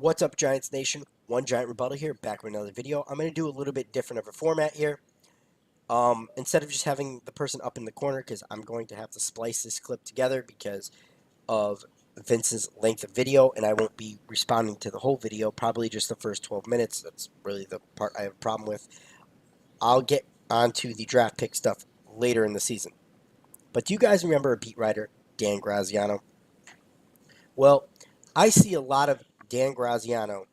What's up, Giants Nation? One Giant Rebuttal here, back with another video. I'm going to do a little bit different of a format here. Instead of just having the person up in the corner, because I'm going to have to splice this clip together because of Vince's length of video, and I won't be responding to the whole video, probably just the first 12 minutes. That's really the part I have a problem with. I'll get onto the draft pick stuff later in the season. But do you guys remember a beat writer, Dan Graziano? Well, I see a lot of Dan Graziano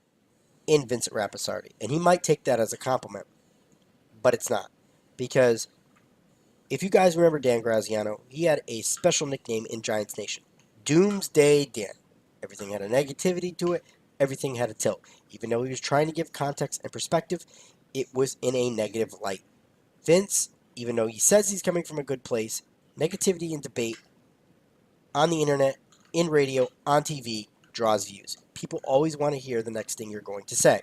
in Vincent Rappisardi, and he might take that as a compliment, but it's not. Because if you guys remember Dan Graziano, he had a special nickname in Giants Nation, Doomsday Dan. Everything had a negativity to it, everything had a tilt. Even though he was trying to give context and perspective, it was in a negative light. Vince, even though he says he's coming from a good place, negativity and debate on the internet, in radio, on TV, draws views. People always want to hear the next thing you're going to say.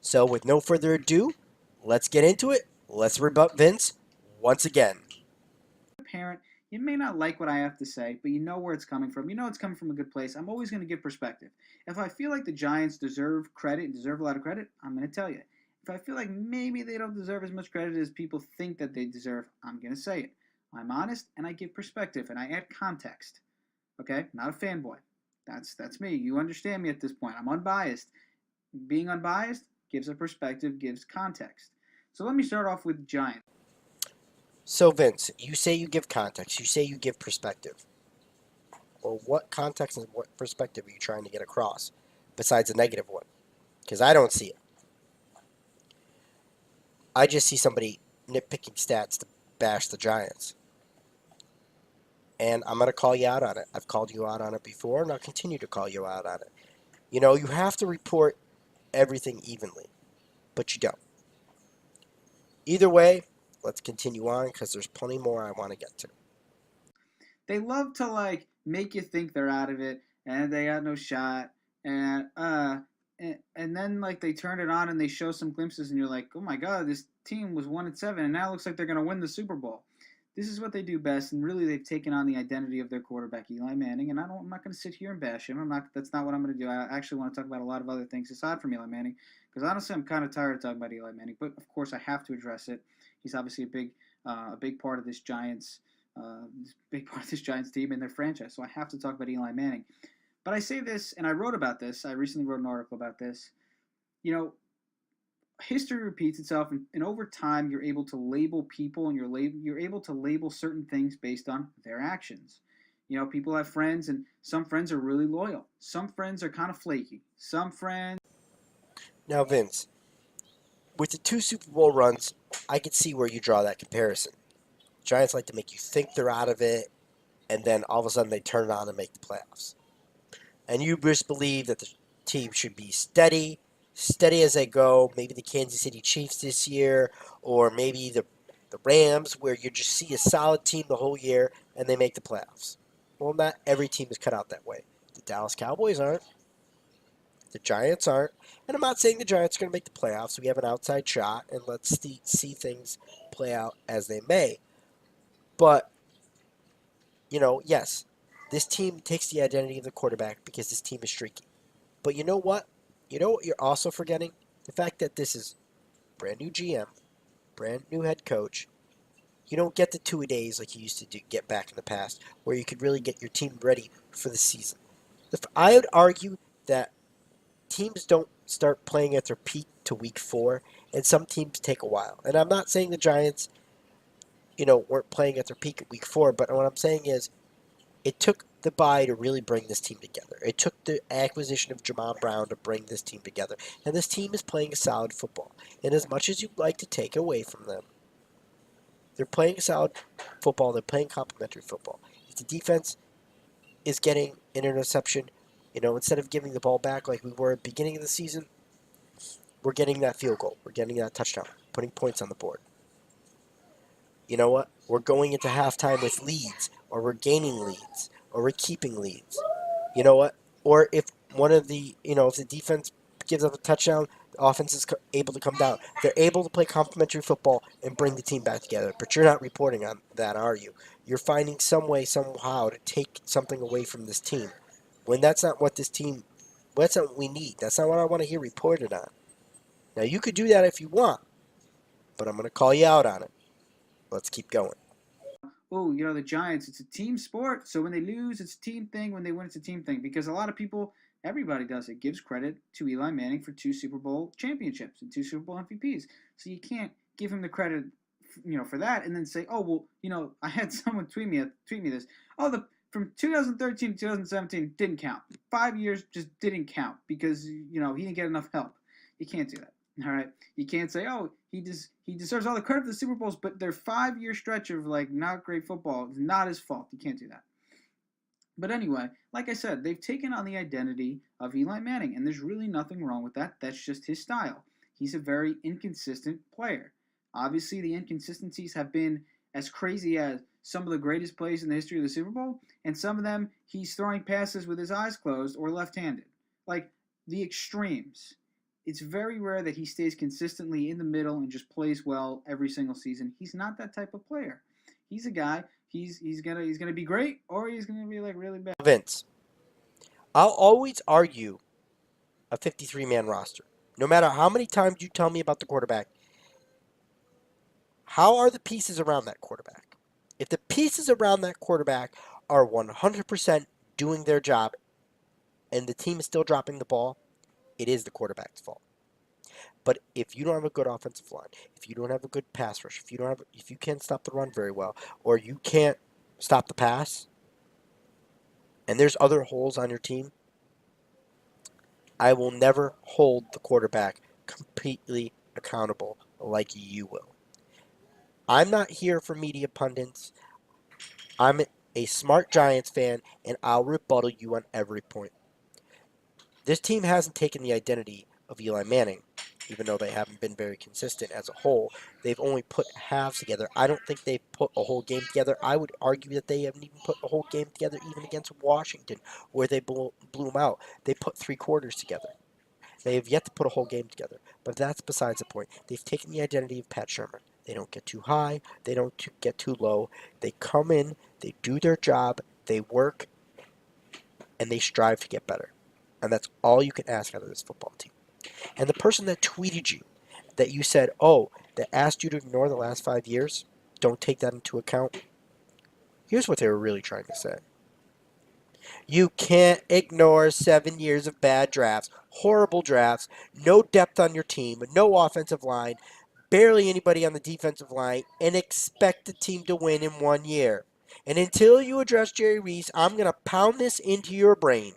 So with no further ado, let's get into it. Let's rebut Vince once again. Parent, you may not like what I have to say, but you know where it's coming from. You know it's coming from a good place. I'm always going to give perspective. If I feel like the Giants deserve credit, deserve a lot of credit, I'm going to tell you. If I feel like maybe they don't deserve as much credit as people think that they deserve, I'm going to say it. I'm honest and I give perspective and I add context. Okay? Not a fanboy. That's me. You understand me at this point. I'm unbiased. Being unbiased gives a perspective, gives context. So let me start off with Giants. So Vince, you say you give context, you say you give perspective. Well, what context and what perspective are you trying to get across besides a negative one? Because I don't see it. I just see somebody nitpicking stats to bash the Giants. And I'm going to call you out on it. I've called you out on it before, and I'll continue to call you out on it. You know, you have to report everything evenly, but you don't. Either way, let's continue on because there's plenty more I want to get to. They love to make you think they're out of it and they got no shot and then they turn it on and they show some glimpses and you're like, oh my god, this team was 1-7 and now it looks like they're gonna win the Super Bowl. This is what they do best, and really they've taken on the identity of their quarterback, Eli Manning. And I'm not going to sit here and bash him. That's not what I'm going to do. I actually want to talk about a lot of other things aside from Eli Manning, because honestly, I'm kind of tired of talking about Eli Manning. But of course, I have to address it. He's obviously a big part of this Giants, team and their franchise. So I have to talk about Eli Manning. But I say this, and I wrote about this. I recently wrote an article about this. You know, history repeats itself, and over time you're able to label people, and you're able to label certain things based on their actions. You know, people have friends, and some friends are really loyal. Some friends are kind of flaky. Some friends. Now, Vince, with the 2 Super Bowl runs, I could see where you draw that comparison. Giants like to make you think they're out of it, and then all of a sudden they turn it on and make the playoffs. And you just believe that the team should be steady as they go. Maybe the Kansas City Chiefs this year, or maybe the Rams, where you just see a solid team the whole year and they make the playoffs. Well, not every team is cut out that way. The Dallas Cowboys aren't. The Giants aren't. And I'm not saying the Giants are going to make the playoffs. We have an outside shot, and let's see things play out as they may. But, you know, yes, this team takes the identity of the quarterback because this team is streaky. But you know what? You know what you're also forgetting? The fact that this is brand new GM, brand new head coach. You don't get the 2-a-days like you used to get back in the past, where you could really get your team ready for the season. I would argue that teams don't start playing at their peak to week 4, and some teams take a while. And I'm not saying the Giants, weren't playing at their peak at week 4, but what I'm saying is it took the bye to really bring this team together. It took the acquisition of Jamal Brown to bring this team together. And this team is playing a solid football. And as much as you'd like to take away from them, they're playing a solid football. They're playing complementary football. If the defense is getting an interception, instead of giving the ball back like we were at the beginning of the season, we're getting that field goal. We're getting that touchdown, putting points on the board. You know what? We're going into halftime with leads, or we're gaining leads, or we're keeping leads. You know what? Or if if the defense gives up a touchdown, the offense is able to come down. They're able to play complementary football and bring the team back together. But you're not reporting on that, are you? You're finding some way, somehow, to take something away from this team. When that's not what this team That's not what we need. That's not what I want to hear reported on. Now, you could do that if you want, but I'm going to call you out on it. Let's keep going. Oh, the Giants, it's a team sport. So when they lose, it's a team thing. When they win, it's a team thing. Because a lot of people, everybody does it, gives credit to Eli Manning for 2 Super Bowl championships and 2 Super Bowl MVPs. So you can't give him the credit, for that and then say, oh, well, I had someone tweet me this. Oh, from 2013 to 2017 didn't count. 5 years just didn't count because, he didn't get enough help. You can't do that. All right, you can't say, "Oh, he deserves all the credit for the Super Bowls," but their 5 year stretch of not great football is not his fault. You can't do that. But anyway, like I said, they've taken on the identity of Eli Manning, and there's really nothing wrong with that. That's just his style. He's a very inconsistent player. Obviously, the inconsistencies have been as crazy as some of the greatest plays in the history of the Super Bowl, and some of them he's throwing passes with his eyes closed or left-handed. Like the extremes. It's very rare that he stays consistently in the middle and just plays well every single season. He's not that type of player. He's a guy. He's gonna be great, or he's gonna be really bad. Vince, I'll always argue a 53-man roster. No matter how many times you tell me about the quarterback, how are the pieces around that quarterback? If the pieces around that quarterback are 100% doing their job and the team is still dropping the ball, it is the quarterback's fault. But if you don't have a good offensive line, if you don't have a good pass rush, if you can't stop the run very well, or you can't stop the pass, and there's other holes on your team, I will never hold the quarterback completely accountable like you will. I'm not here for media pundits. I'm a smart Giants fan, and I'll rebuttal you on every point. This team hasn't taken the identity of Eli Manning, even though they haven't been very consistent as a whole. They've only put halves together. I don't think they've put a whole game together. I would argue that they haven't even put a whole game together even against Washington, where they blew them out. They put 3 quarters together. They have yet to put a whole game together, but that's besides the point. They've taken the identity of Pat Shermer. They don't get too high. They don't get too low. They come in, they do their job, they work, and they strive to get better. And that's all you can ask out of this football team. And the person that tweeted you, that you said, oh, that asked you to ignore the last 5 years, don't take that into account. Here's what they were really trying to say. You can't ignore 7 years of bad drafts, horrible drafts, no depth on your team, no offensive line, barely anybody on the defensive line, and expect the team to win in 1 year. And until you address Jerry Reese, I'm going to pound this into your brain.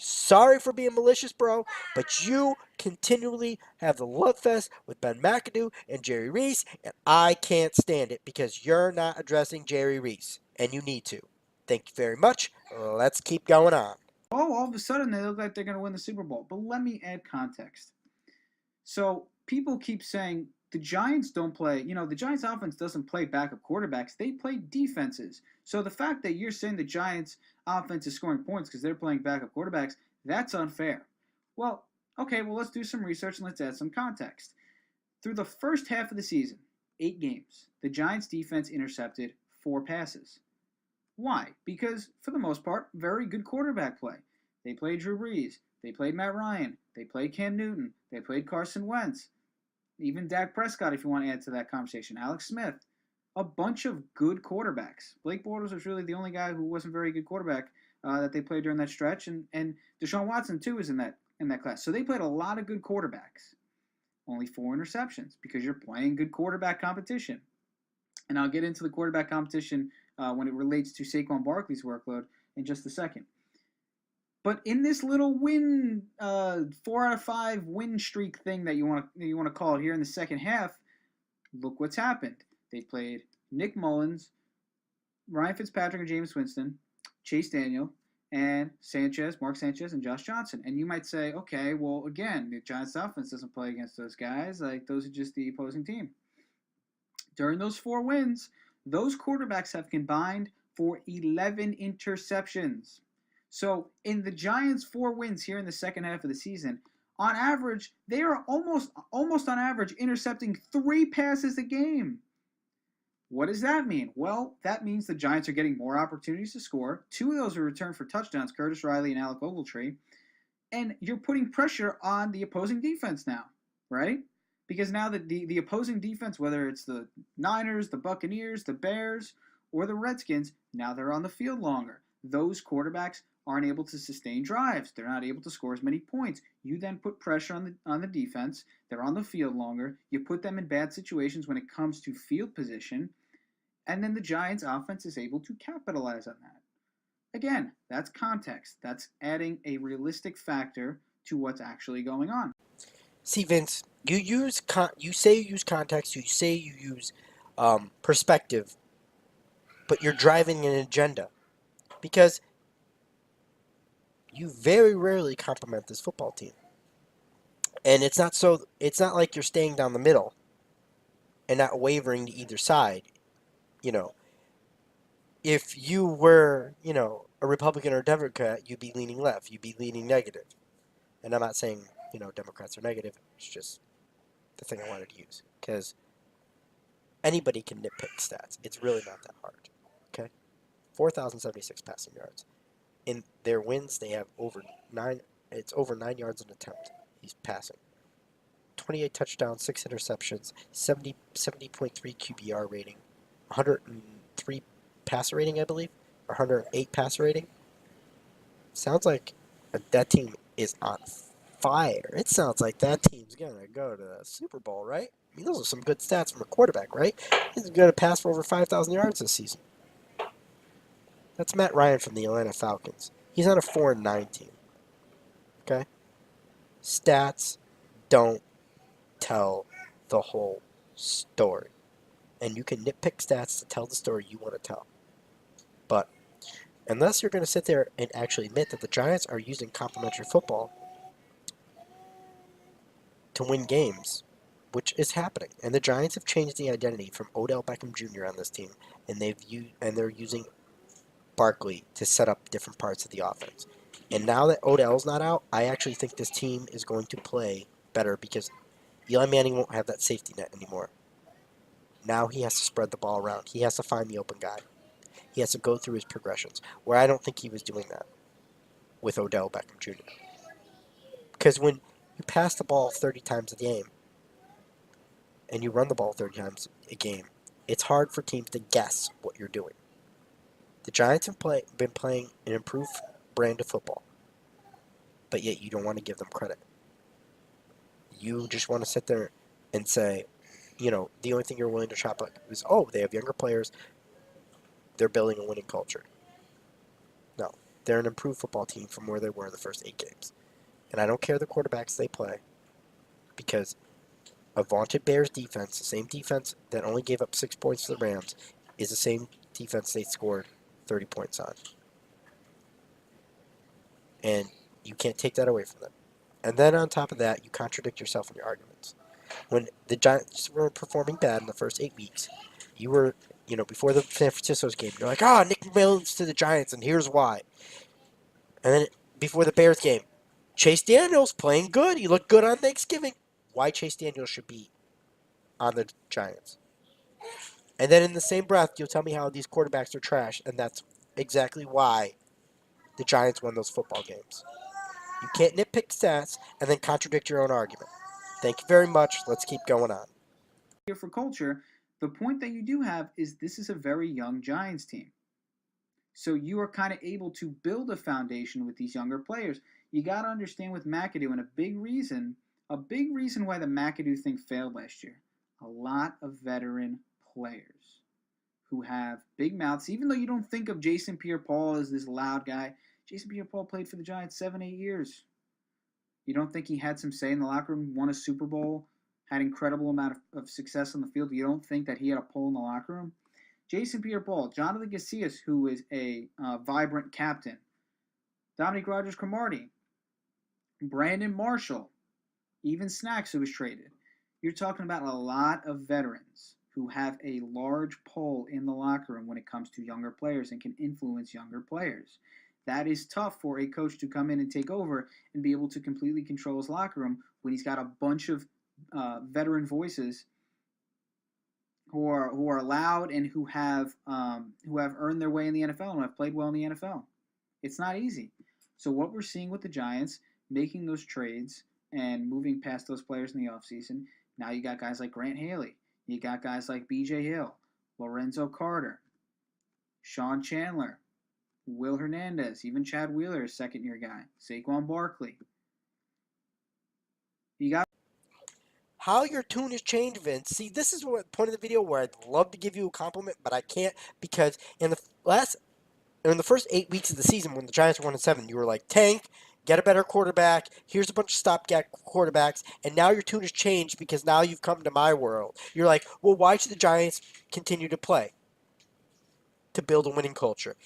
Sorry for being malicious, bro, but you continually have the love fest with Ben McAdoo and Jerry Reese, and I can't stand it because you're not addressing Jerry Reese, and you need to. Thank you very much. Let's keep going on. Oh, all of a sudden they look like they're going to win the Super Bowl. But let me add context. So people keep saying the Giants don't play, the Giants offense doesn't play backup quarterbacks. They play defenses. So the fact that you're saying the Giants offense is scoring points because they're playing backup quarterbacks, that's unfair. Well, okay, let's do some research and let's add some context. Through the first half of the season, 8 games, the Giants defense intercepted 4 passes. Why? Because, for the most part, very good quarterback play. They played Drew Brees. They played Matt Ryan. They played Cam Newton. They played Carson Wentz. Even Dak Prescott, if you want to add to that conversation. Alex Smith. A bunch of good quarterbacks. Blake Bortles was really the only guy who wasn't very good quarterback that they played during that stretch. And Deshaun Watson, too, is in that class. So they played a lot of good quarterbacks. Only 4 interceptions because you're playing good quarterback competition. And I'll get into the quarterback competition when it relates to Saquon Barkley's workload in just a second. But in this little 4 out of 5 win streak thing that you want to call it here in the second half, look what's happened. They played Nick Mullins, Ryan Fitzpatrick and Jameis Winston, Chase Daniel, and Mark Sanchez, and Josh Johnson. And you might say, okay, well, again, the Giants offense doesn't play against those guys. Like, those are just the opposing team. During those 4 wins, those quarterbacks have combined for 11 interceptions. So in the Giants' 4 wins here in the second half of the season, on average, they are almost on average intercepting 3 passes a game. What does that mean? Well, that means the Giants are getting more opportunities to score. Two of those are returned for touchdowns, Curtis Riley and Alec Ogletree. And you're putting pressure on the opposing defense now, right? Because now the opposing defense, whether it's the Niners, the Buccaneers, the Bears, or the Redskins, now they're on the field longer. Those quarterbacks aren't able to sustain drives. They're not able to score as many points. You then put pressure on the defense. They're on the field longer. You put them in bad situations when it comes to field position, and then the Giants offense is able to capitalize on that. Again, that's context. That's adding a realistic factor to what's actually going on. See, Vince, you say you use context, you say you use perspective, but you're driving an agenda because you very rarely compliment this football team, and it's not like you're staying down the middle and not wavering to either side. You know, if you were, a Republican or a Democrat, you'd be leaning left, you'd be leaning negative. And I'm not saying, Democrats are negative. It's just the thing I wanted to use because anybody can nitpick stats. It's really not that hard. Okay, 4,076 passing yards. In their wins, they have over nine. It's over 9 yards an attempt. He's passing. 28 touchdowns, 6 interceptions, 70.3 QBR rating, 103 passer rating, I believe, or 108 passer rating. Sounds like that team is on fire. It sounds like that team's gonna go to the Super Bowl, right? I mean, those are some good stats from a quarterback, right? He's gonna pass for over 5,000 yards this season. That's Matt Ryan from the Atlanta Falcons. He's on a 4-9 team. Okay, stats don't tell the whole story, and you can nitpick stats to tell the story you want to tell. But unless you're going to sit there and actually admit that the Giants are using complementary football to win games, which is happening, and the Giants have changed the identity from Odell Beckham Jr. on this team, and they're using Barkley to set up different parts of the offense. And now that Odell's not out, I actually think this team is going to play better because Eli Manning won't have that safety net anymore. Now he has to spread the ball around. He has to find the open guy. He has to go through his progressions, where I don't think he was doing that with Odell Beckham Jr. Because when you pass the ball 30 times a game and you run the ball 30 times a game, it's hard for teams to guess what you're doing. The Giants have been playing an improved brand of football, but yet you don't want to give them credit. You just want to sit there and say, the only thing you're willing to chop up is, oh, they have younger players, they're building a winning culture. No, they're an improved football team from where they were in the first 8 games. And I don't care the quarterbacks they play, because a vaunted Bears defense, the same defense that only gave up 6 points to the Rams, is the same defense they scored 30 points on. And you can't take that away from them. And then on top of that, you contradict yourself in your arguments. When the Giants were performing bad in the first 8 weeks, you were, before the San Francisco's game, you're like, Nick McMillan's to the Giants, and here's why. And then before the Bears game, Chase Daniels playing good. He looked good on Thanksgiving. Why Chase Daniels should be on the Giants. And then in the same breath, you'll tell me how these quarterbacks are trash, and that's exactly why the Giants won those football games. You can't nitpick stats and then contradict your own argument. Thank you very much. Let's keep going on. Here for culture, the point that you do have is this is a very young Giants team. So you are kind of able to build a foundation with these younger players. You got to understand with McAdoo, and a big reason why the McAdoo thing failed last year, a lot of veteran players who have big mouths. Even though you don't think of Jason Pierre-Paul as this loud guy, Jason Pierre-Paul played for the Giants 7-8 years. You don't think he had some say in the locker room, won a Super Bowl, had incredible amount of success on the field? You don't think that he had a pull in the locker room? Jason Pierre-Paul, Jonathan Casillas, who is a vibrant captain, Dominique Rodgers-Cromartie, Brandon Marshall, even Snacks, who was traded. You're talking about a lot of veterans who have a large pull in the locker room when it comes to younger players and can influence younger players. That is tough for a coach to come in and take over and be able to completely control his locker room when he's got a bunch of veteran voices who are loud and who have earned their way in the NFL and have played well in the NFL. It's not easy. So what we're seeing with the Giants making those trades and moving past those players in the offseason, now you got guys like Grant Haley, you got guys like B.J. Hill, Lorenzo Carter, Sean Chandler, Will Hernandez, even Chad Wheeler, second year guy, Saquon Barkley. You got How your tune has changed, Vince. See, this is what point of the video where I'd love to give you a compliment, but I can't because in the first 8 weeks of the season when the Giants were 1-7, you were like, tank, get a better quarterback. Here's a bunch of stopgap quarterbacks, and now your tune has changed because now you've come to my world. You're like, well, why should the Giants continue to play? To build a winning culture.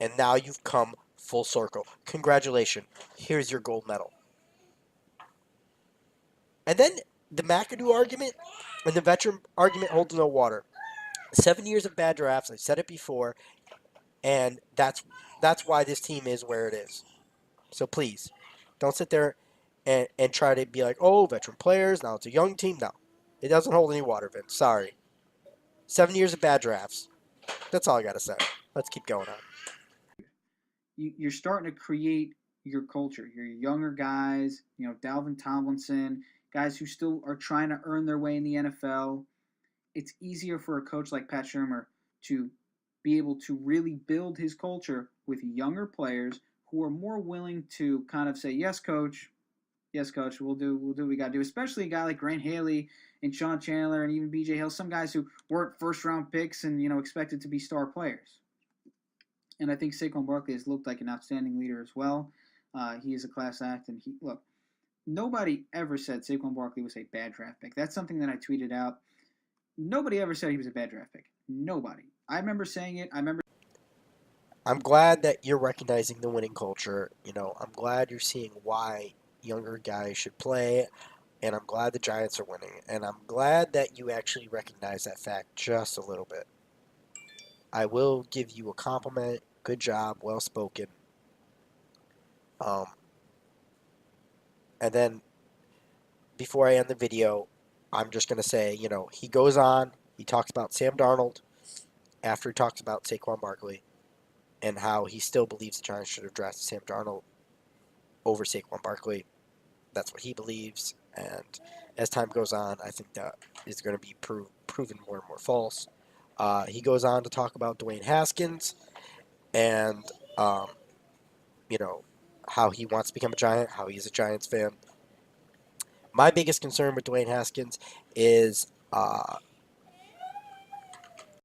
And now you've come full circle. Congratulations. Here's your gold medal. And then the McAdoo argument and the veteran argument holds no water. 7 years of bad drafts. I've said it before, and that's why this team is where it is. So please, don't sit there and try to be like, oh, veteran players. Now it's a young team. No, it doesn't hold any water, Vince. Sorry. 7 years of bad drafts. That's all I got to say. Let's keep going on. you're starting to create your culture. Your younger guys, Dalvin Tomlinson, guys who still are trying to earn their way in the NFL. It's easier for a coach like Pat Shermer to be able to really build his culture with younger players who are more willing to kind of say, yes, coach, we'll do what we got to do." Especially a guy like Grant Haley and Sean Chandler and even B.J. Hill, some guys who weren't first round picks and expected to be star players. And I think Saquon Barkley has looked like an outstanding leader as well. He is a class act, and nobody ever said Saquon Barkley was a bad draft pick. That's something that I tweeted out. Nobody ever said he was a bad draft pick. Nobody. I remember saying it. I'm glad that you're recognizing the winning culture. I'm glad you're seeing why younger guys should play, and I'm glad the Giants are winning. And I'm glad that you actually recognize that fact just a little bit. I will give you a compliment. Good job, well spoken. Um, and then before I end the video, I'm just going to say, he goes on, he talks about Sam Darnold after he talks about Saquon Barkley and how he still believes the Giants should have drafted Sam Darnold over Saquon Barkley. That's what he believes. And as time goes on, I think that is going to be proven more and more false. He goes on to talk about Dwayne Haskins and, um, how he wants to become a Giant, how he's a Giants fan. My biggest concern with Dwayne Haskins is